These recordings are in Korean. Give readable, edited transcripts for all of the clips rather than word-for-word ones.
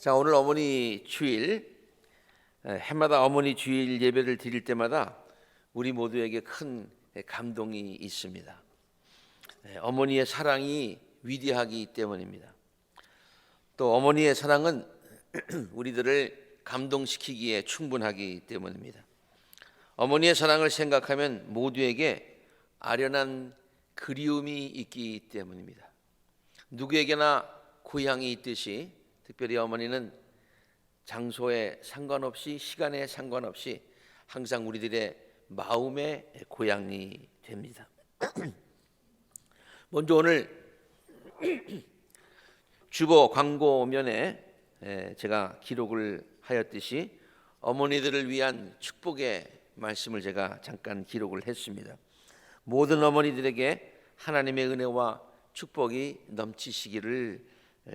자, 오늘 어머니 주일, 해마다 어머니 주일 예배를 드릴 때마다 우리 모두에게 큰 감동이 있습니다. 어머니의 사랑이 위대하기 때문입니다. 또 어머니의 사랑은 우리들을 감동시키기에 충분하기 때문입니다. 어머니의 사랑을 생각하면 모두에게 아련한 그리움이 있기 때문입니다. 누구에게나 고향이 있듯이 특별히 어머니는 장소에 상관없이 시간에 상관없이 항상 우리들의 마음의 고향이 됩니다. 먼저 오늘 주보 광고면에 제가 기록을 하였듯이 어머니들을 위한 축복의 말씀을 제가 잠깐 기록을 했습니다. 모든 어머니들에게 하나님의 은혜와 축복이 넘치시기를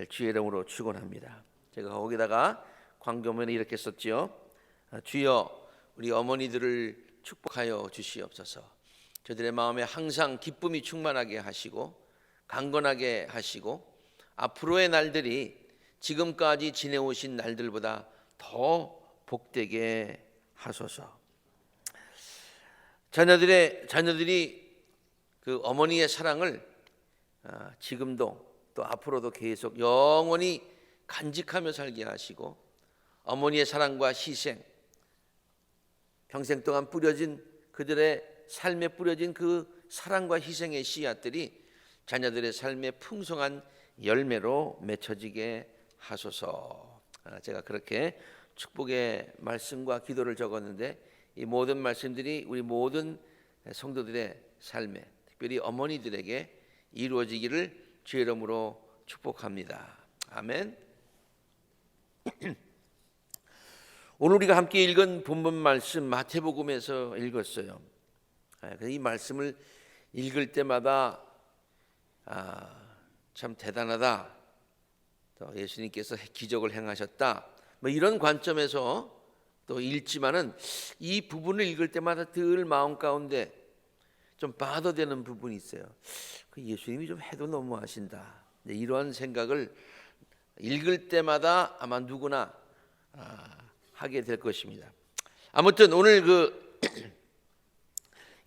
주의 이름으로 축원합니다. 제가 거기다가 광고면에 이렇게 썼지요. 주여 우리 어머니들을 축복하여 주시옵소서. 저들의 마음에 항상 기쁨이 충만하게 하시고 강건하게 하시고 앞으로의 날들이 지금까지 지내오신 날들보다 더 복되게 하소서. 자녀들이 그 어머니의 사랑을 지금도 또 앞으로도 계속 영원히 간직하며 살게 하시고 어머니의 사랑과 희생, 평생 동안 뿌려진 그들의 삶에 뿌려진 그 사랑과 희생의 씨앗들이 자녀들의 삶에 풍성한 열매로 맺혀지게 하소서. 제가 그렇게 축복의 말씀과 기도를 적었는데 이 모든 말씀들이 우리 모든 성도들의 삶에 특별히 어머니들에게 이루어지기를 주의 이름으로 축복합니다. 아멘. 오늘 우리가 함께 읽은 본문 말씀 마태복음에서 읽었어요. 이 말씀을 읽을 때마다 참 대단하다. 또 예수님께서 기적을 행하셨다. 뭐 이런 관점에서 또 읽지만은 이 부분을 읽을 때마다 늘 마음 가운데 좀 빠져드는 부분이 있어요. 예수님이 좀 해도 너무하신다. 이런 생각을 읽을 때마다 아마 누구나 하게 될 것입니다. 아무튼 오늘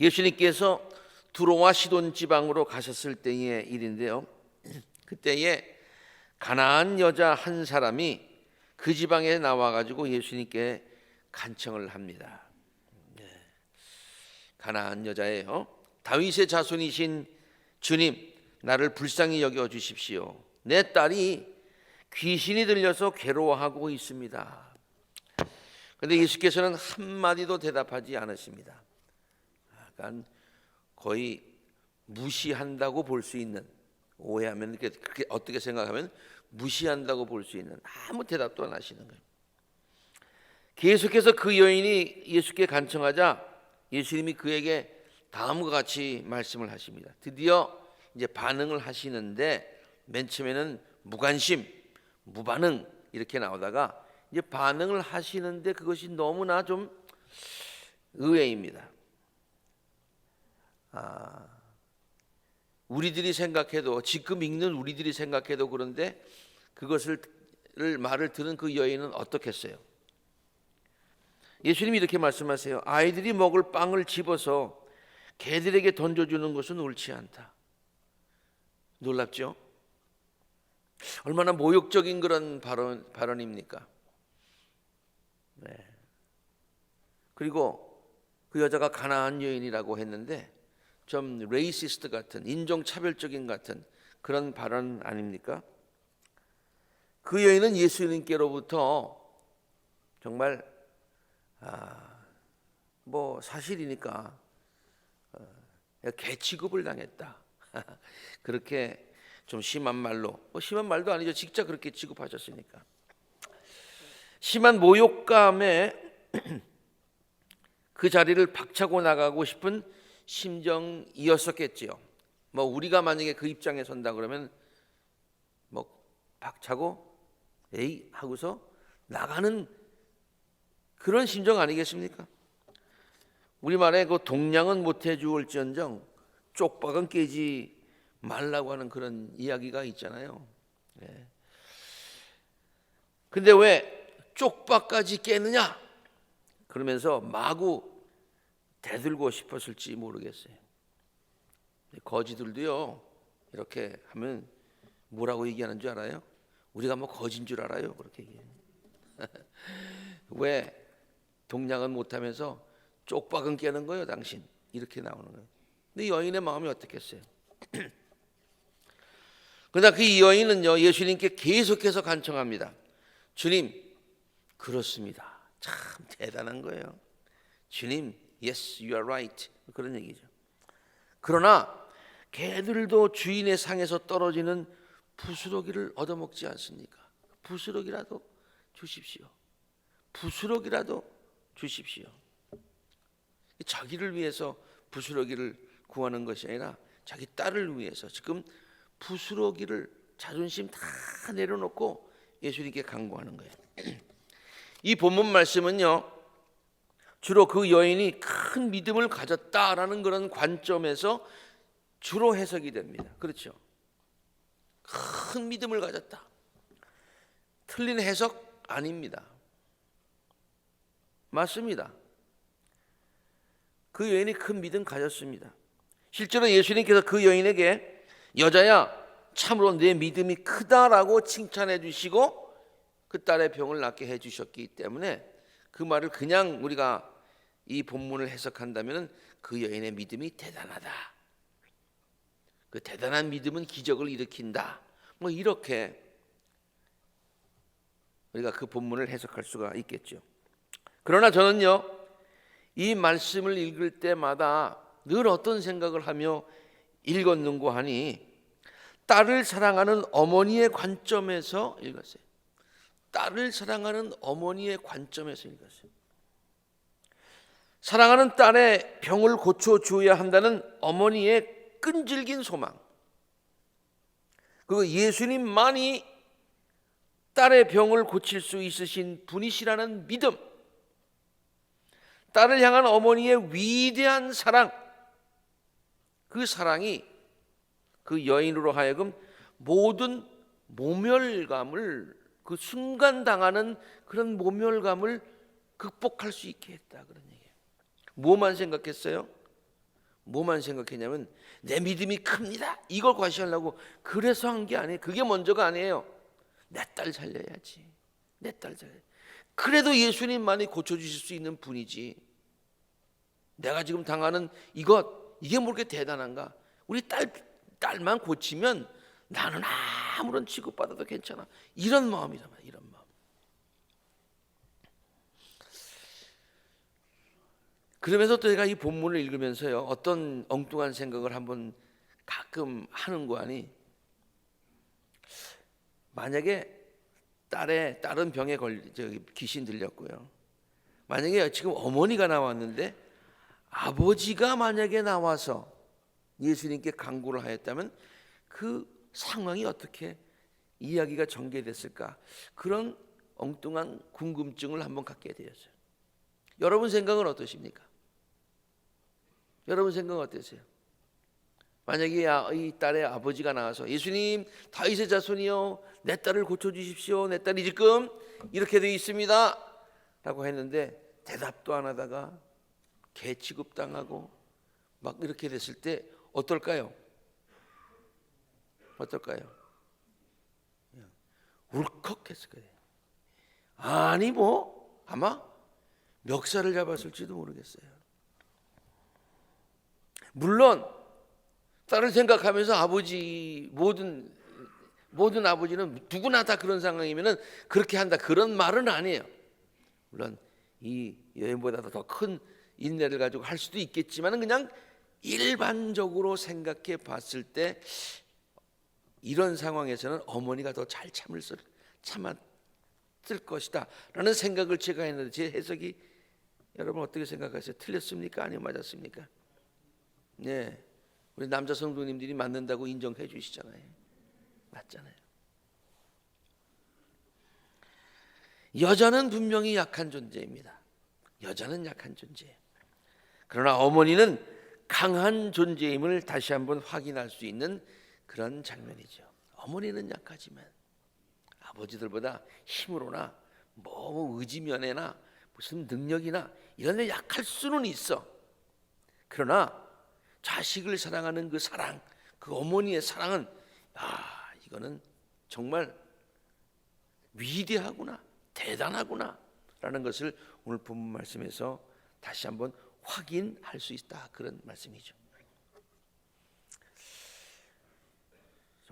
예수님께서 두로와 시돈 지방으로 가셨을 때의 일인데요. 그때에 가나안 여자 한 사람이 그 지방에 나와 가지고 예수님께 간청을 합니다. 가나안 여자예요. 다윗의 자손이신 주님, 나를 불쌍히 여겨 주십시오. 내 딸이 귀신이 들려서 괴로워하고 있습니다. 그런데 예수께서는 한마디도 대답하지 않으십니다. 약간 거의 무시한다고 볼 수 있는, 오해하면 그렇게 어떻게 생각하면 무시한다고 볼 수 있는 아무 대답도 안 하시는 거예요. 계속해서 그 여인이 예수께 간청하자 예수님이 그에게 다음과 같이 말씀을 하십니다. 드디어 이제 반응을 하시는데 맨 처음에는 무관심, 무반응 이렇게 나오다가 이제 반응을 하시는데 그것이 너무나 좀 의외입니다. 우리들이 생각해도 지금 읽는 우리들이 생각해도 그런데 그것을 말을 들은 그 여인은 어떻겠어요? 예수님이 이렇게 말씀하세요. 아이들이 먹을 빵을 집어서 개들에게 던져주는 것은 옳지 않다. 놀랍죠? 얼마나 모욕적인 그런 발언입니까? 네. 그리고 그 여자가 가나안 여인이라고 했는데 좀 레이시스트 같은 인종차별적인 같은 그런 발언 아닙니까? 그 여인은 예수님께로부터 정말 뭐 사실이니까 개 취급을 당했다. 그렇게 좀 심한 말로, 심한 말도 아니죠. 직접 그렇게 취급하셨으니까. 심한 모욕감에 그 자리를 박차고 나가고 싶은 심정이었었겠지요. 뭐 우리가 만약에 그 입장에 선다 그러면 뭐 박차고 에이 하고서 나가는 그런 심정 아니겠습니까? 우리말에 그 동량은 못해 주올지언정 쪽박은 깨지 말라고 하는 그런 이야기가 있잖아요. 근데 왜 쪽박까지 깨느냐? 그러면서 마구 대들고 싶었을지 모르겠어요. 거지들도요, 이렇게 하면 뭐라고 얘기하는 줄 알아요? 우리가 뭐 거진 줄 알아요? 그렇게 얘기해요. 왜 동냥은 못하면서 쪽박은 깨는 거예요, 당신? 이렇게 나오는 거예요. 근데 여인의 마음이 어떻겠어요? 그러나 그 여인은요, 예수님께 계속해서 간청합니다. 주님, 그렇습니다. 참 대단한 거예요. 주님, yes, you are right. 그런 얘기죠. 그러나 개들도 주인의 상에서 떨어지는 부스러기를 얻어먹지 않습니까? 부스러기라도 주십시오. 부스러기라도 주십시오. 자기를 위해서 부스러기를 구하는 것이 아니라 자기 딸을 위해서 지금 부스러기를 자존심 다 내려놓고 예수님께 간구하는 거예요. 이 본문 말씀은요, 주로 그 여인이 큰 믿음을 가졌다라는 그런 관점에서 주로 해석이 됩니다. 그렇죠? 큰 믿음을 가졌다. 틀린 해석 아닙니다. 맞습니다. 그 여인이 큰 믿음 가졌습니다. 실제로 예수님께서 그 여인에게 여자야, 참으로 내 믿음이 크다라고 칭찬해 주시고 그 딸의 병을 낫게 해 주셨기 때문에 그 말을 그냥 우리가 이 본문을 해석한다면 그 여인의 믿음이 대단하다. 그 대단한 믿음은 기적을 일으킨다. 뭐 이렇게 우리가 그 본문을 해석할 수가 있겠죠. 그러나 저는요, 이 말씀을 읽을 때마다 늘 어떤 생각을 하며 읽었는고 하니 딸을 사랑하는 어머니의 관점에서 읽었어요. 딸을 사랑하는 어머니의 관점에서 읽었어요. 사랑하는 딸의 병을 고쳐주어야 한다는 어머니의 끈질긴 소망, 그리고 예수님만이 딸의 병을 고칠 수 있으신 분이시라는 믿음, 딸을 향한 어머니의 위대한 사랑, 그 사랑이 그 여인으로 하여금 모든 모멸감을, 그 순간 당하는 그런 모멸감을 극복할 수 있게 했다, 그런 얘기예요. 뭐만 생각했어요? 뭐만 생각했냐면 내 믿음이 큽니다, 이걸 과시하려고 그래서 한 게 아니에요. 그게 먼저가 아니에요. 내 딸 살려야지, 내 딸 살려야지. 그래도 예수님만이 고쳐주실 수 있는 분이지, 내가 지금 당하는 이게 뭐 그렇게 대단한가? 우리 딸만 고치면 나는 아무런 취급받아도 괜찮아, 이런 마음이란 말이야. 이런 마음. 그러면서 또 제가 이 본문을 읽으면서요, 어떤 엉뚱한 생각을 한번 가끔 하는 거 아니, 만약에 딸은 병에 귀신 들렸고요, 만약에 지금 어머니가 나왔는데 아버지가 만약에 나와서 예수님께 간구를 하였다면 그 상황이 어떻게 이야기가 전개됐을까, 그런 엉뚱한 궁금증을 한번 갖게 되었어요. 여러분 생각은 어떠십니까? 여러분 생각은 어떠세요? 만약에 이 딸의 아버지가 나와서 예수님, 다윗의 자손이요, 내 딸을 고쳐주십시오, 내 딸이 지금 이렇게 되어 있습니다 라고 했는데 대답도 안 하다가 개 취급당하고 막 이렇게 됐을 때 어떨까요? 어떨까요? 울컥했을 거예요. 아니 뭐 아마 멱살을 잡았을지도 모르겠어요. 물론 딸을 생각하면서 아버지, 모든 아버지는 누구나 다 그런 상황이면은 그렇게 한다, 그런 말은 아니에요. 물론 이 여인보다도 더 큰 인내를 가지고 할 수도 있겠지만 그냥 일반적으로 생각해 봤을 때 이런 상황에서는 어머니가 더 잘 참았을 것이다 라는 생각을 제가 했는데, 제 해석이 여러분 어떻게 생각하세요? 틀렸습니까? 아니면 맞았습니까? 네, 우리 남자 성도님들이 맞는다고 인정해 주시잖아요. 맞잖아요. 여자는 분명히 약한 존재입니다. 여자는 약한 존재예요. 그러나 어머니는 강한 존재임을 다시 한번 확인할 수 있는 그런 장면이죠. 어머니는 약하지만 아버지들보다 힘으로나 뭐 의지면에나 무슨 능력이나 이런 데 약할 수는 있어. 그러나 자식을 사랑하는 그 사랑, 그 어머니의 사랑은 이거는 정말 위대하구나, 대단하구나 라는 것을 오늘 본문 말씀에서 다시 한번 확인할 수 있다, 그런 말씀이죠.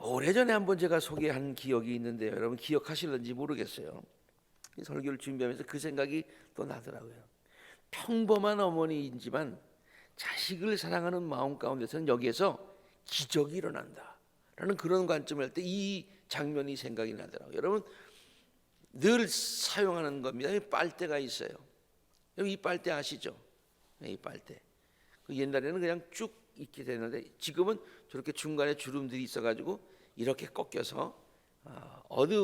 오래전에 한번 제가 소개한 기억이 있는데요, 여러분 기억하실는지 모르겠어요. 설교를 준비하면서 그 생각이 또 나더라고요. 평범한 어머니이지만 자식을 사랑하는 마음 가운데서는 여기에서 기적이 일어난다 라는 그런 관점을 할 때 이 장면이 생각이 나더라고요. 여러분 늘 사용하는 겁니다. 빨대가 있어요. 이 빨대 아시죠? 이 빨대. 옛날에는 그냥 쭉 있게 되는데 지금은 저렇게 중간에 주름들이 있어가지고 이렇게 꺾여서 어디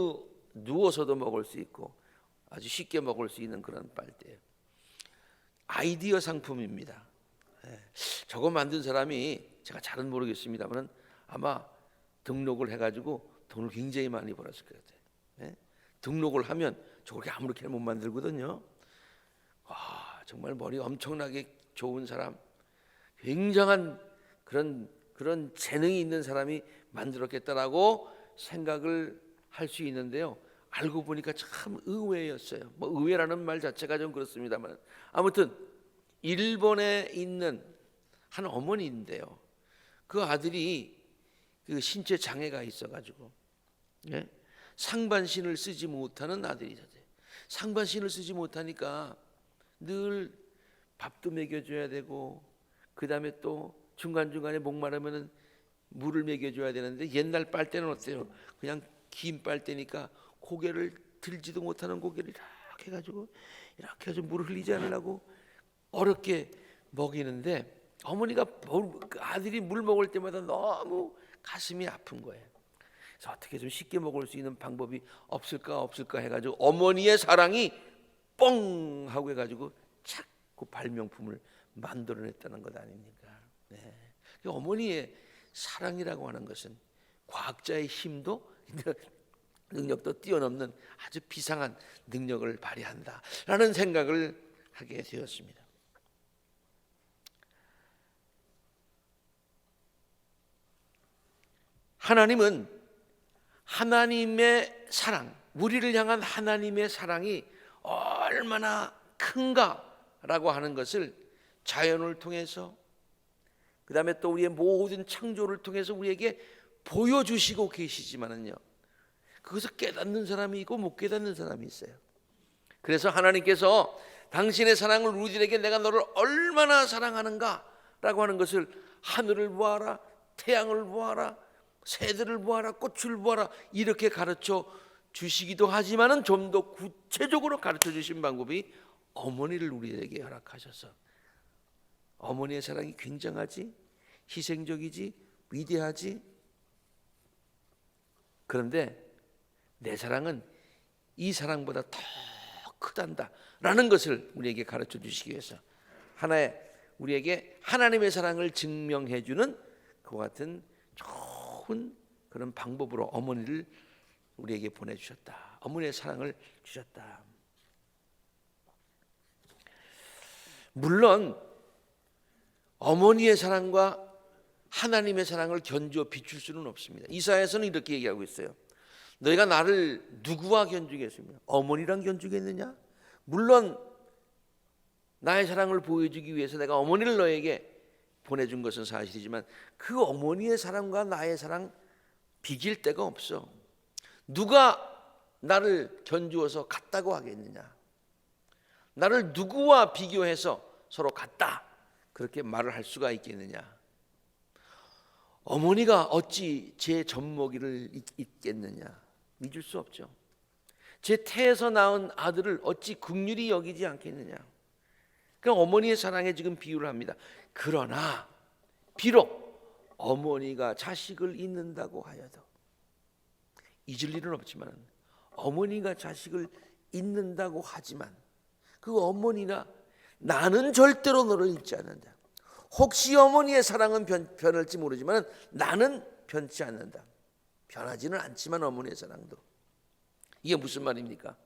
누워서도 먹을 수 있고 아주 쉽게 먹을 수 있는 그런 빨대예요. 아이디어 상품입니다. 저거 만든 사람이 제가 잘은 모르겠습니다만 아마 등록을 해가지고 돈을 굉장히 많이 벌었을 것 같아요. 등록을 하면 저렇게 아무렇게나 못 만들거든요. 정말 머리 엄청나게 좋은 사람, 굉장한 그런 재능이 있는 사람이 만들었겠다라고 생각을 할 수 있는데요. 알고 보니까 참 의외였어요. 뭐 의외라는 말 자체가 좀 그렇습니다만 아무튼 일본에 있는 한 어머니인데요. 그 아들이 그 신체 장애가 있어가지고 상반신을 쓰지 못하는 아들이죠. 상반신을 쓰지 못하니까 늘 밥도 먹여줘야 되고 그 다음에 또 중간중간에 목마르면 물을 먹여줘야 되는데 옛날 빨대는 어때요? 그냥 긴 빨대니까 고개를 들지도 못하는 고개를 이렇게 해가지고 물을 흘리지 않으려고 어렵게 먹이는데 어머니가 아들이 물 먹을 때마다 너무 가슴이 아픈 거예요. 그래서 어떻게 좀 쉽게 먹을 수 있는 방법이 없을까 해가지고 어머니의 사랑이 뻥 하고 해가지고 자꾸 발명품을 만들어냈다는 것 아닙니까? 어머니의 사랑이라고 하는 것은 과학자의 힘도 능력도 뛰어넘는 아주 비상한 능력을 발휘한다라는 생각을 하게 되었습니다. 하나님은 하나님의 사랑, 우리를 향한 하나님의 사랑이 얼마나 큰가라고 하는 것을 자연을 통해서 그 다음에 또 우리의 모든 창조를 통해서 우리에게 보여주시고 계시지만은요, 그것을 깨닫는 사람이 있고 못 깨닫는 사람이 있어요. 그래서 하나님께서 당신의 사랑을 우리들에게 내가 너를 얼마나 사랑하는가 라고 하는 것을 하늘을 보아라, 태양을 보아라, 새들을 보아라, 꽃을 보아라 이렇게 가르쳐 주시기도 하지만은 좀 더 구체적으로 가르쳐 주신 방법이 어머니를 우리에게 허락하셔서 어머니의 사랑이 굉장하지, 희생적이지, 위대하지. 그런데 내 사랑은 이 사랑보다 더 크단다라는 것을 우리에게 가르쳐 주시기 위해서 하나의 우리에게 하나님의 사랑을 증명해 주는 그와 같은 좋은 그런 방법으로 어머니를 우리에게 보내주셨다. 어머니의 사랑을 주셨다. 물론 어머니의 사랑과 하나님의 사랑을 견주어 비출 수는 없습니다. 이사야서는 이렇게 얘기하고 있어요. 너희가 나를 누구와 견주겠습니까? 어머니랑 견주겠느냐? 물론 나의 사랑을 보여주기 위해서 내가 어머니를 너에게 보내준 것은 사실이지만 그 어머니의 사랑과 나의 사랑 비길 데가 없어. 누가 나를 견주어서 같다고 하겠느냐? 나를 누구와 비교해서 서로 같다 그렇게 말을 할 수가 있겠느냐? 어머니가 어찌 제 젖먹이를 잊겠느냐? 믿을 수 없죠. 제 태에서 낳은 아들을 어찌 긍휼히 여기지 않겠느냐? 그러니까 어머니의 사랑에 지금 비유를 합니다. 그러나 비록 어머니가 자식을 잊는다고 하여도 잊을 일은 없지만 어머니가 자식을 잊는다고 하지만 그 어머니나 나는 절대로 너를 잊지 않는다. 혹시 어머니의 사랑은 변할지 모르지만 나는 변치 않는다. 변하지는 않지만 어머니의 사랑도 이게 무슨 말입니까?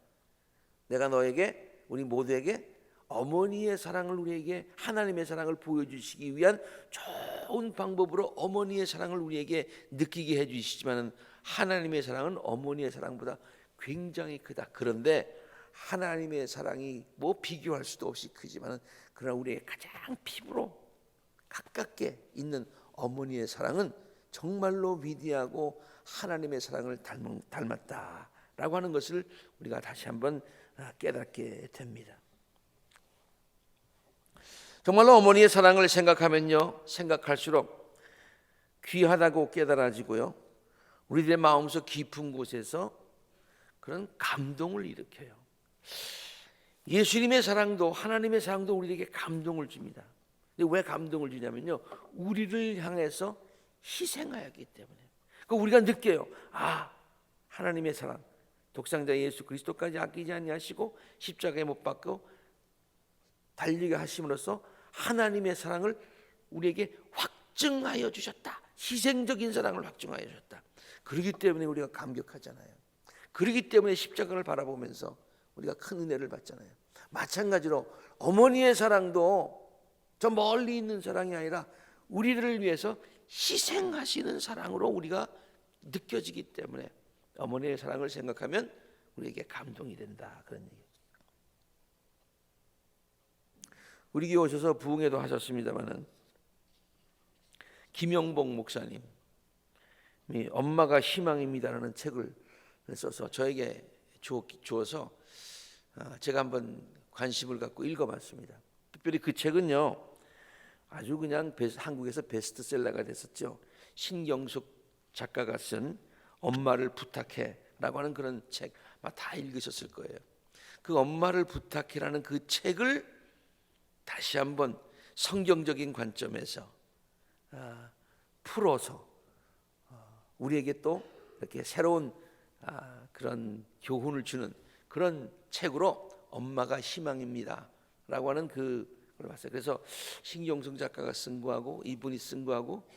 내가 너에게, 우리 모두에게 어머니의 사랑을, 우리에게 하나님의 사랑을 보여주시기 위한 좋은 방법으로 어머니의 사랑을 우리에게 느끼게 해주시지만, 하나님의 사랑은 어머니의 사랑보다 굉장히 크다. 그런데 하나님의 사랑이 뭐 비교할 수도 없이 크지만, 그러나 우리의 가장 피부로 가깝게 있는 어머니의 사랑은 정말로 위대하고 하나님의 사랑을 닮았다라고 하는 것을 우리가 다시 한번 깨닫게 됩니다. 정말로 어머니의 사랑을 생각하면요, 생각할수록 귀하다고 깨달아지고요, 우리들의 마음속 깊은 곳에서 그런 감동을 일으켜요. 예수님의 사랑도, 하나님의 사랑도 우리에게 감동을 줍니다. 근데 왜 감동을 주냐면요, 우리를 향해서 희생하였기 때문에. 우리가 느껴요. 아, 하나님의 사랑, 독생자 예수 그리스도까지 아끼지 아니하시고 십자가에 못 박고 달리게 하심으로써 하나님의 사랑을 우리에게 확증하여 주셨다. 희생적인 사랑을 확증하여 주셨다. 그렇기 때문에 우리가 감격하잖아요. 그렇기 때문에 십자가를 바라보면서 우리가 큰 은혜를 받잖아요. 마찬가지로 어머니의 사랑도 저 멀리 있는 사랑이 아니라 우리를 위해서 희생하시는 사랑으로 우리가 느껴지기 때문에 어머니의 사랑을 생각하면 우리에게 감동이 된다, 그런 얘기죠. 우리 교회 오셔서 부흥회도 하셨습니다마는 김영복 목사님이 엄마가 희망입니다라는 책을 써서 저에게 주어서 제가 한번 관심을 갖고 읽어봤습니다. 특별히 그 책은요, 아주 그냥 한국에서 베스트셀러가 됐었죠. 신경숙 작가가 쓴 엄마를 부탁해라고 하는 그런 책 다 읽으셨을 거예요. 그 엄마를 부탁해라는 그 책을 다시 한번 성경적인 관점에서 풀어서 우리에게 또 이렇게 새로운 그런 교훈을 주는 그런 책으로 엄마가 희망입니다라고 하는 그걸 봤어요. 그래서 신경숙 작가가 쓴 거하고 이분이 쓴 거하고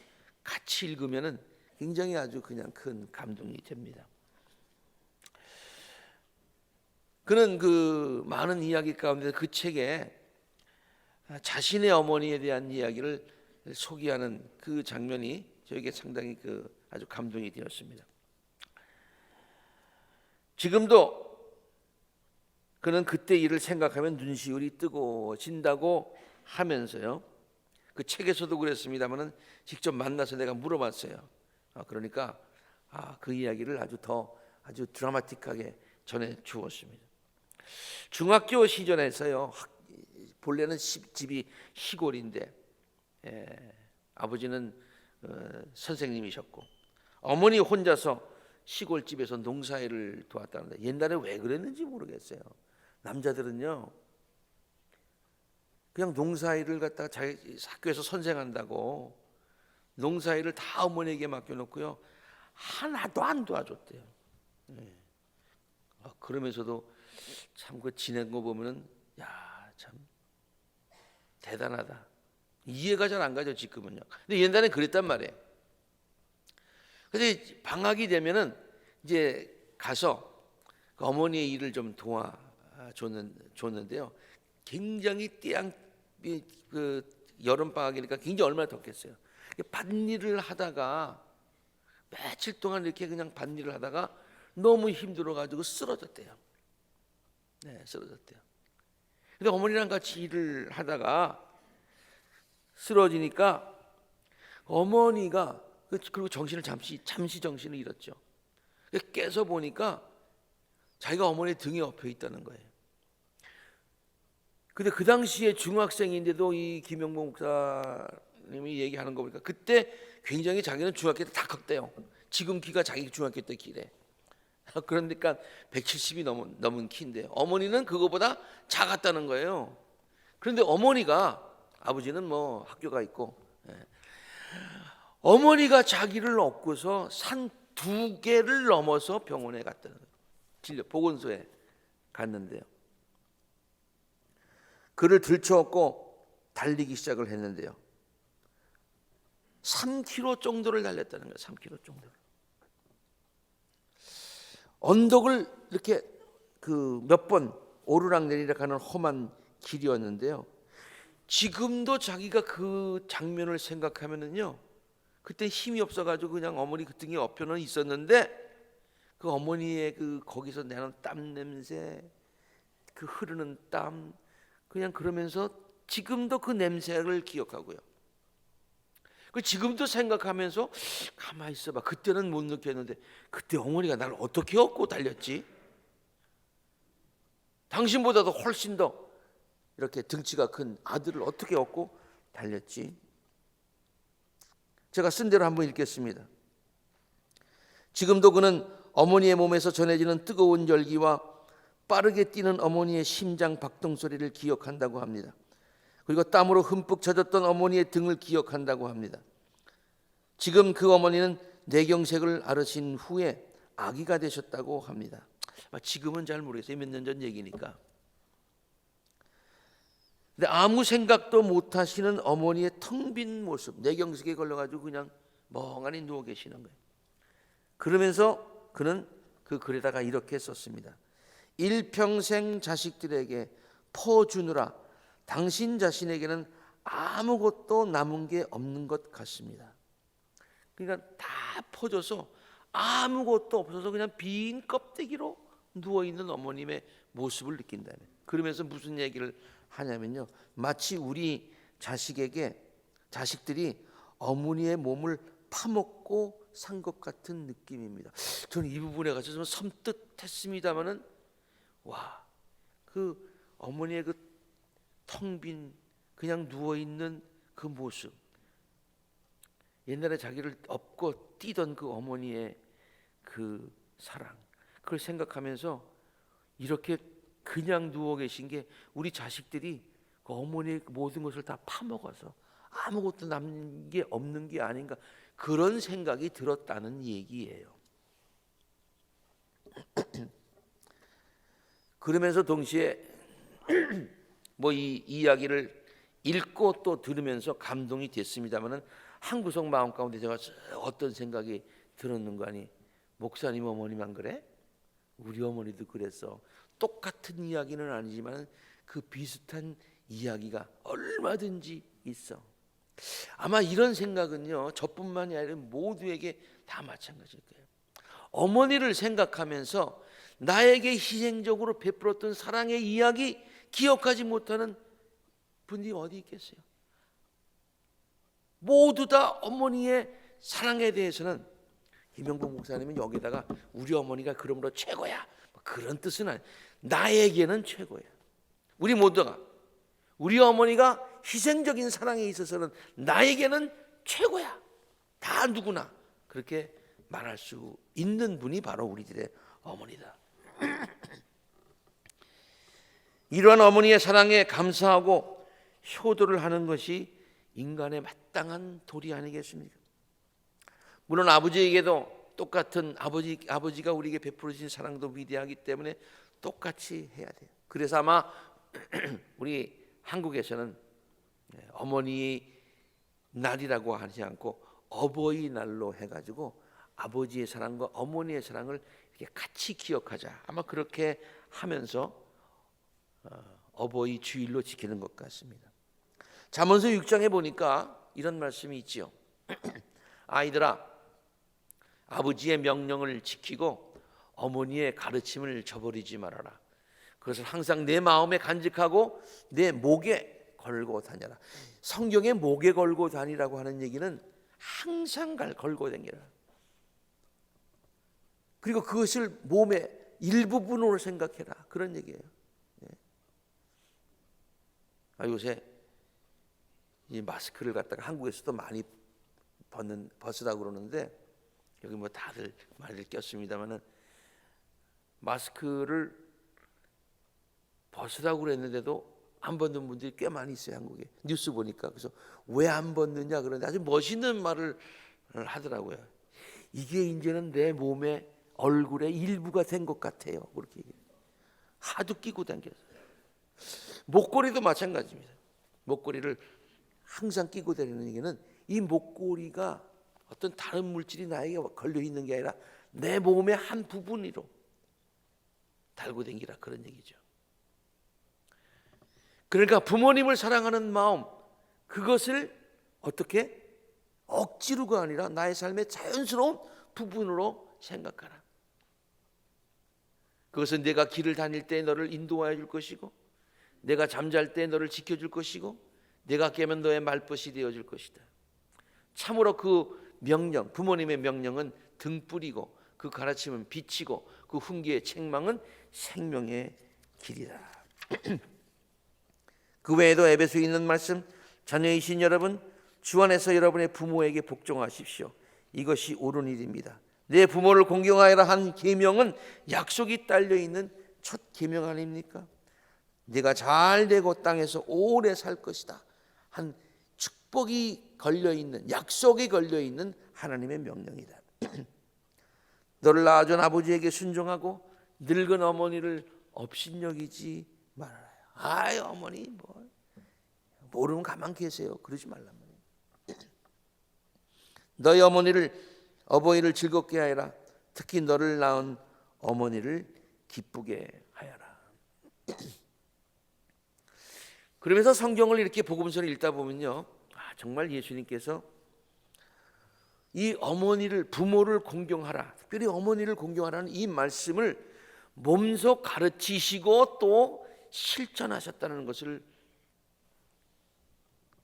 같이 읽으면은 굉장히 아주 그냥 큰 감동이 됩니다. 그는 그 많은 이야기 가운데 그 책에 자신의 어머니에 대한 이야기를 소개하는 그 장면이 저에게 상당히 아주 감동이 되었습니다. 지금도 그는 그때 일을 생각하면 눈시울이 뜨거워진다고 하면서요, 그 책에서도 그랬습니다마는 직접 만나서 내가 물어봤어요. 그러니까 그 이야기를 아주 드라마틱하게 전해 주었습니다. 중학교 시절에서요, 본래는 집이 시골인데 아버지는 선생님이셨고 어머니 혼자서 시골집에서 농사일을 도왔다는데, 옛날에 왜 그랬는지 모르겠어요. 남자들은요 그냥 농사일을 갖다가 자기 학교에서 선생한다고 농사일을 다 어머니에게 맡겨놓고요, 하나도 안 도와줬대요. 그러면서도 참 그 지낸 거 보면은 참 대단하다. 이해가 잘 안 가죠, 지금은요. 근데 옛날엔 그랬단 말이에요. 근데 방학이 되면은 이제 가서 그 어머니의 일을 좀 도와줬는데요, 굉장히 그 여름 방학이니까 굉장히 얼마나 덥겠어요. 밭일을 하다가 며칠 동안 이렇게 그냥 밭일을 하다가 너무 힘들어가지고 쓰러졌대요. 쓰러졌대요. 근데 어머니랑 같이 일을 하다가 쓰러지니까 어머니가, 그리고 정신을 잠시 정신을 잃었죠. 깨서 보니까 자기가 어머니 등에 엎여 있다는 거예요. 근데 그 당시에 중학생인데도 이 김영복 목사님이 얘기하는 거 보니까 그때 굉장히 자기는 중학교 때 다 컸대요. 지금 키가 자기 중학교 때 키래. 그러니까 170이 넘은 키인데 어머니는 그거보다 작았다는 거예요. 그런데 어머니가, 아버지는 뭐 학교가 있고, 어머니가 자기를 업고서 산 2개를 넘어서 병원에 갔다는 거예요. 보건소에 갔는데요, 그를 들쳐업고 달리기 시작을 했는데요, 3km 정도를 달렸다는 거예요. 3km 정도를. 언덕을 이렇게 그 몇 번 오르락 내리락 하는 험한 길이었는데요. 지금도 자기가 그 장면을 생각하면은요, 그때 힘이 없어가지고 그냥 어머니 그 등에 엎혀는 있었는데 그 어머니의 그 거기서 나는 땀 냄새, 그 흐르는 땀, 그냥 그러면서 지금도 그 냄새를 기억하고요. 그 지금도 생각하면서 가만히 있어봐. 그때는 못 느꼈는데 그때 어머니가 나를 어떻게 업고 달렸지? 당신보다도 훨씬 더 이렇게 등치가 큰 아들을 어떻게 업고 달렸지? 제가 쓴 대로 한번 읽겠습니다. 지금도 그는 어머니의 몸에서 전해지는 뜨거운 열기와 빠르게 뛰는 어머니의 심장 박동 소리를 기억한다고 합니다. 그리고 땀으로 흠뻑 젖었던 어머니의 등을 기억한다고 합니다. 지금 그 어머니는 뇌경색을 앓으신 후에 아기가 되셨다고 합니다. 지금은 잘 모르겠어요. 몇 년 전 얘기니까. 근데 아무 생각도 못 하시는 어머니의 텅 빈 모습, 뇌경색에 걸려가지고 그냥 멍하니 누워 계시는 거예요. 그러면서 그는 그 글에다가 이렇게 썼습니다. 일평생 자식들에게 퍼주느라 당신 자신에게는 아무것도 남은 게 없는 것 같습니다. 그러니까 다 퍼져서 아무것도 없어서 그냥 빈 껍데기로 누워있는 어머님의 모습을 느낀다면, 그러면서 무슨 얘기를 하냐면요, 마치 우리 자식들이 어머니의 몸을 파먹고 산 것 같은 느낌입니다. 저는 이 부분에 가서 좀 섬뜩했습니다마는, 와, 그 어머니의 그 텅 빈 그냥 누워 있는 그 모습, 옛날에 자기를 업고 뛰던 그 어머니의 그 사랑, 그걸 생각하면서 이렇게 그냥 누워 계신 게 우리 자식들이 그 어머니의 모든 것을 다 파먹어서 아무것도 남는 게 없는 게 아닌가, 그런 생각이 들었다는 얘기예요. 그러면서 동시에 뭐 이 이야기를 읽고 또 들으면서 감동이 됐습니다마는 한 구석 마음 가운데 제가 어떤 생각이 들었는가 하니, 목사님 어머니만 그래? 우리 어머니도 그랬어. 똑같은 이야기는 아니지만 그 비슷한 이야기가 얼마든지 있어. 아마 이런 생각은요, 저뿐만이 아니라 모두에게 다 마찬가지일 거예요. 어머니를 생각하면서 나에게 희생적으로 베풀었던 사랑의 이야기 기억하지 못하는 분이 어디 있겠어요? 모두 다 어머니의 사랑에 대해서는, 김영복 목사님은 여기다가 우리 어머니가 그러므로 최고야, 그런 뜻은 아니에요. 나에게는 최고야. 우리 모두가 우리 어머니가 희생적인 사랑에 있어서는 나에게는 최고야. 다 누구나 그렇게 말할 수 있는 분이 바로 우리들의 어머니다. 이러한 어머니의 사랑에 감사하고 효도를 하는 것이 인간의 마땅한 도리 아니겠습니까? 물론 아버지에게도 똑같은 아버지가 우리에게 베풀어주신 사랑도 위대하기 때문에 똑같이 해야 돼요. 그래서 아마 우리 한국에서는 어머니 날이라고 하지 않고 어버이날로 해가지고 아버지의 사랑과 어머니의 사랑을 이렇게 같이 기억하자, 아마 그렇게 하면서 어버이 주일로 지키는 것 같습니다. 잠언서 6장에 보니까 이런 말씀이 있지요. 아이들아, 아버지의 명령을 지키고 어머니의 가르침을 저버리지 말아라. 그것을 항상 내 마음에 간직하고 내 목에 걸고 다녀라. 성경에 목에 걸고 다니라고 하는 얘기는 항상 걸고 다니라. 그리고 그것을 몸의 일부분으로 생각해라, 그런 얘기예요. 요새 이 마스크를 갖다가 한국에서도 많이 벗으라고 그러는데, 여기 뭐 다들 많이들 꼈습니다만은 마스크를 벗으라고 그랬는데도 안 벗는 분들이 꽤 많이 있어요, 한국에. 뉴스 보니까. 그래서 왜 안 벗느냐 그러는데 아주 멋있는 말을 하더라고요. 이게 이제는 내 몸의 얼굴의 일부가 된 것 같아요, 그렇게 얘기해요. 하도 끼고 다녀서. 목걸이도 마찬가지입니다. 목걸이를 항상 끼고 다니는 얘기는 이 목걸이가 어떤 다른 물질이 나에게 걸려 있는 게 아니라 내 몸의 한 부분으로 달고 댕기라, 그런 얘기죠. 그러니까 부모님을 사랑하는 마음, 그것을 어떻게 억지로가 아니라 나의 삶의 자연스러운 부분으로 생각하라. 그것은 내가 길을 다닐 때 너를 인도하여 줄 것이고, 내가 잠잘 때 너를 지켜줄 것이고, 내가 깨면 너의 말벗이 되어줄 것이다. 참으로 그 명령, 부모님의 명령은 등불이고, 그 가르침은 빛이고, 그 훈계의 책망은 생명의 길이다. 그 외에도 에베소에 있는 말씀, 자녀이신 여러분, 주 안에서 여러분의 부모에게 복종하십시오. 이것이 옳은 일입니다. 내 부모를 공경하여라 한 계명은 약속이 딸려 있는 첫 계명 아닙니까? 네가 잘 되고 땅에서 오래 살 것이다 한 축복이 걸려 있는, 약속이 걸려 있는 하나님의 명령이다. 너를 낳아준 아버지에게 순종하고 늙은 어머니를 업신여기지 말아라. 아이, 어머니 뭐 모르면 가만 계세요, 그러지 말란 말이에요. 너희 어버이를 즐겁게 하여라. 특히 너를 낳은 어머니를 기쁘게 하여라. 그러면서 성경을 이렇게 복음서를 읽다 보면요, 정말 예수님께서 이 어머니를, 부모를 공경하라, 특별히 어머니를 공경하라는 이 말씀을 몸소 가르치시고 또 실천하셨다는 것을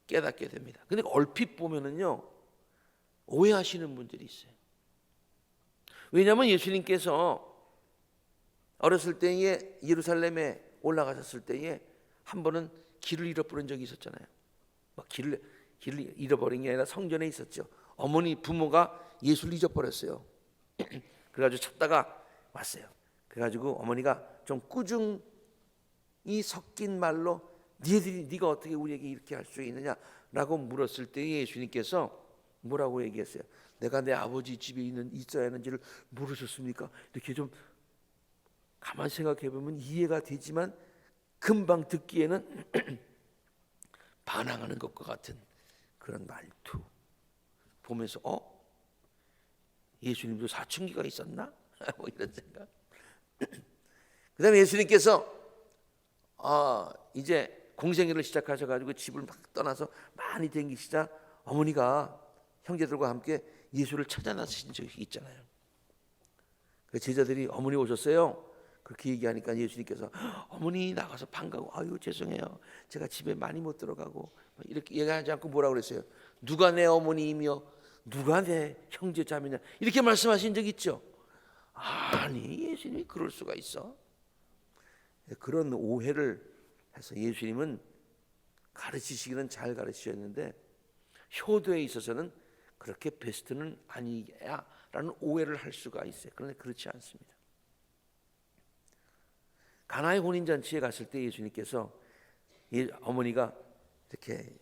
깨닫게 됩니다. 근데 얼핏 보면은요, 오해하시는 분들이 있어요. 왜냐하면 예수님께서 어렸을 때에 예루살렘에 올라가셨을 때에 한 번은 길을 잃어버린 적이 있었잖아요. 막 길을 잃어버린 게 아니라 성전에 있었죠. 어머니, 부모가 예수를 잊어버렸어요. 그래가지고 찾다가 왔어요. 그래가지고 어머니가 좀 꾸중이 섞인 말로 네가 어떻게 우리에게 이렇게 할 수 있느냐라고 물었을 때 예수님께서 뭐라고 얘기했어요? 내가 내 아버지 집에 있어야 하는지를 모르셨습니까? 이렇게 좀 가만 생각해 보면 이해가 되지만 금방 듣기에는 반항하는 것과 같은 그런 말투 보면서 예수님도 사춘기가 있었나? 뭐 이런 생각. 그다음에 예수님께서 이제 공생애를 시작하셔가지고 집을 막 떠나서 많이 다니시자 어머니가 형제들과 함께 예수를 찾아 나서신 적이 있잖아요. 그 제자들이 어머니 오셨어요, 그렇게 얘기하니까 예수님께서 어머니 나가서 반가워, 아유 죄송해요, 제가 집에 많이 못 들어가고, 이렇게 얘기하지 않고 뭐라고 그랬어요? 누가 내 어머니이며 누가 내 형제 자매냐, 이렇게 말씀하신 적 있죠? 아니, 예수님이 그럴 수가 있어? 그런 오해를 해서 예수님은 가르치시기는 잘 가르치셨는데 효도에 있어서는 그렇게 베스트는 아니야라는 오해를 할 수가 있어요. 그런데 그렇지 않습니다. 가나의 혼인잔치에 갔을 때 예수님께서 어머니가 이렇게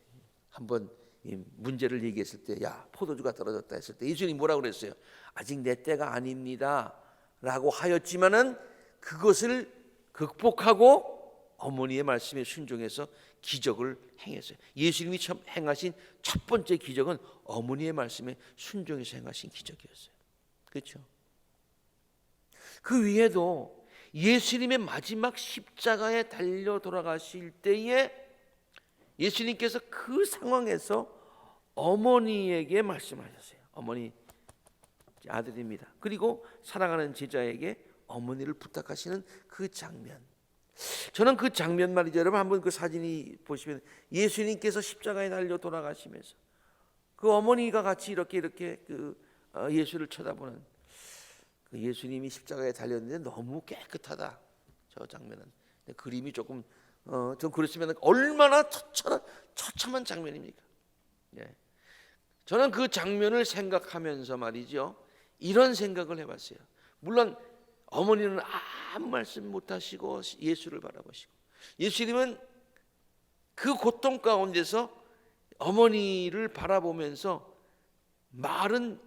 한번 이 문제를 얘기했을 때, 야, 포도주가 떨어졌다 했을 때 예수님이 뭐라고 그랬어요? 아직 내 때가 아닙니다 라고 하였지만은 그것을 극복하고 어머니의 말씀에 순종해서 기적을 행했어요. 예수님이 처음 행하신 첫 번째 기적은 어머니의 말씀에 순종해서 행하신 기적이었어요. 그렇죠? 그 위에도 예수님의 마지막 십자가에 달려 돌아가실 때에 예수님께서 그 상황에서 어머니에게 말씀하셨어요. 어머니, 아들입니다. 그리고 사랑하는 제자에게 어머니를 부탁하시는 그 장면, 저는 그 장면 말이죠, 여러분 한번 그 사진이 보시면 예수님께서 십자가에 달려 돌아가시면서 그 어머니가 같이 이렇게 그 예수를 쳐다보는 그 예수님이 십자가에 달렸는데 너무 깨끗하다, 저 장면은. 그림이 조금 좀 그렇지만 얼마나 처참한 장면입니까? 예. 저는 그 장면을 생각하면서 말이죠, 이런 생각을 해봤어요. 물론 어머니는 아무 말씀 못하시고 예수를 바라보시고, 예수님은 그 고통 가운데서 어머니를 바라보면서 말은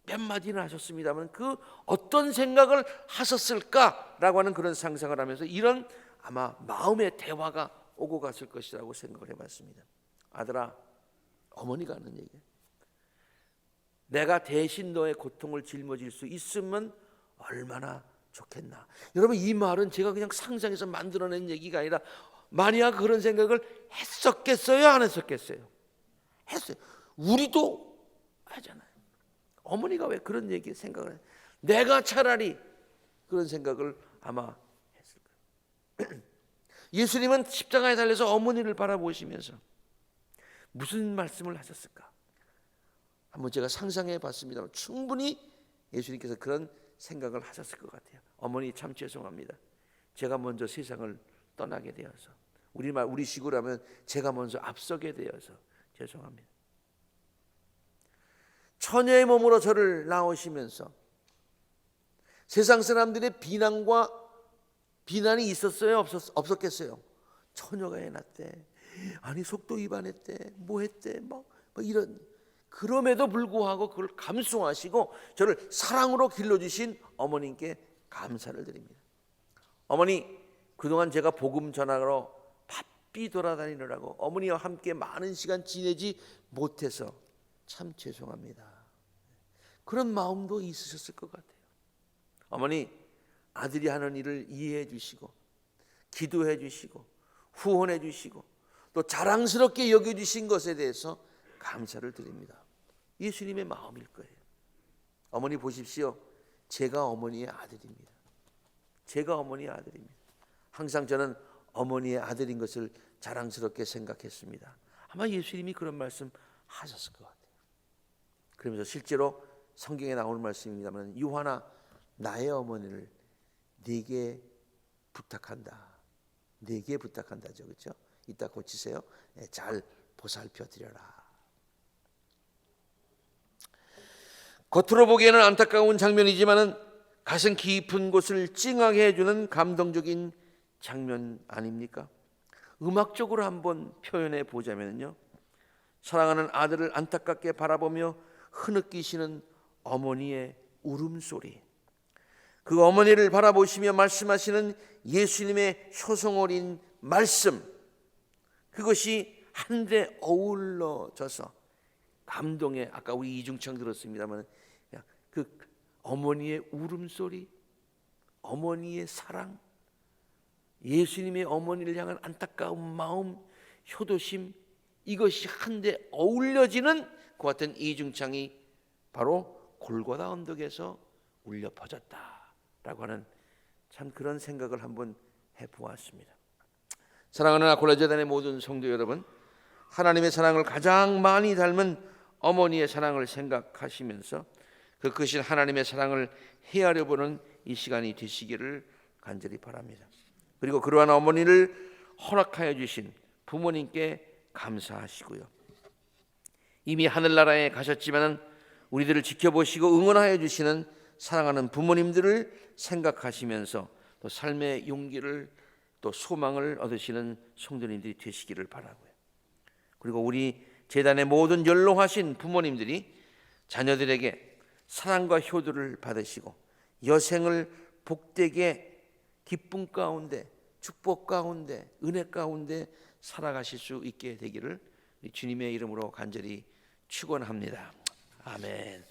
몇 마디는 하셨습니다만 그 어떤 생각을 하셨을까라고 하는 그런 상상을 하면서 이런 아마 마음의 대화가 오고 갔을 것이라고 생각을 해봤습니다. 아들아, 어머니가 하는 얘기예요. 내가 대신 너의 고통을 짊어질 수 있으면 얼마나 좋겠나. 여러분, 이 말은 제가 그냥 상상해서 만들어낸 얘기가 아니라 만약 그런 생각을 했었겠어요, 안 했었겠어요? 했어요. 우리도 하잖아요. 어머니가 왜 그런 얘기 생각을 해요? 내가 차라리 그런 생각을 아마 했을 거예요. 예수님은 십자가에 달려서 어머니를 바라보시면서 무슨 말씀을 하셨을까? 한번 제가 상상해 봤습니다. 충분히 예수님께서 그런 생각을 하셨을 것 같아요. 어머니 참 죄송합니다. 제가 먼저 세상을 떠나게 되어서, 우리 식으로 하면 제가 먼저 앞서게 되어서 죄송합니다. 처녀의 몸으로 저를 낳으시면서 세상 사람들의 비난이 있었어요? 없었겠어요? 처녀가 애 낳대, 아니 속도 위반했대, 뭐 했대, 뭐 이런. 그럼에도 불구하고 그걸 감수하시고 저를 사랑으로 길러주신 어머님께 감사를 드립니다. 어머니, 그동안 제가 복음 전하러 바삐 돌아다니느라고 어머니와 함께 많은 시간 지내지 못해서 참 죄송합니다. 그런 마음도 있으셨을 것 같아요. 어머니, 아들이 하는 일을 이해해 주시고 기도해 주시고 후원해 주시고 또 자랑스럽게 여겨주신 것에 대해서 감사를 드립니다. 예수님의 마음일 거예요. 어머니 보십시오. 제가 어머니의 아들입니다. 제가 어머니의 아들입니다. 항상 저는 어머니의 아들인 것을 자랑스럽게 생각했습니다. 아마 예수님이 그런 말씀 하셨을 것 같아요. 그러면서 실제로 성경에 나오는 말씀입니다만, 유한아, 나의 어머니를 네게 부탁한다. 네게 부탁한다죠, 그렇죠? 이따 고치세요. 잘 보살펴 드려라. 겉으로 보기에는 안타까운 장면이지만은 가슴 깊은 곳을 찡하게 해주는 감동적인 장면 아닙니까? 음악적으로 한번 표현해 보자면요, 사랑하는 아들을 안타깝게 바라보며 흐느끼시는 어머니의 울음소리, 그 어머니를 바라보시며 말씀하시는 예수님의 효성 어린 말씀, 그것이 한데 어울러져서 감동의, 아까 우리 이중창 들었습니다만 그 어머니의 울음소리, 어머니의 사랑, 예수님의 어머니를 향한 안타까운 마음, 효도심, 이것이 한데 어울려지는 그 같은 이중창이 바로 골고다 언덕에서 울려 퍼졌다라고 하는 참 그런 생각을 한번 해보았습니다. 사랑하는 아콜라재단의 모든 성도 여러분, 하나님의 사랑을 가장 많이 닮은 어머니의 사랑을 생각하시면서 그 크신 하나님의 사랑을 헤아려 보는 이 시간이 되시기를 간절히 바랍니다. 그리고 그러한 어머니를 허락하여 주신 부모님께 감사하시고요, 이미 하늘나라에 가셨지만 우리들을 지켜보시고 응원하여 주시는 사랑하는 부모님들을 생각하시면서 또 삶의 용기를 또 소망을 얻으시는 성도님들이 되시기를 바라고요. 그리고 우리 재단의 모든 연로하신 부모님들이 자녀들에게 사랑과 효도를 받으시고 여생을 복되게 기쁨 가운데, 축복 가운데, 은혜 가운데 살아가실 수 있게 되기를 주님의 이름으로 간절히 축원합니다. 아멘.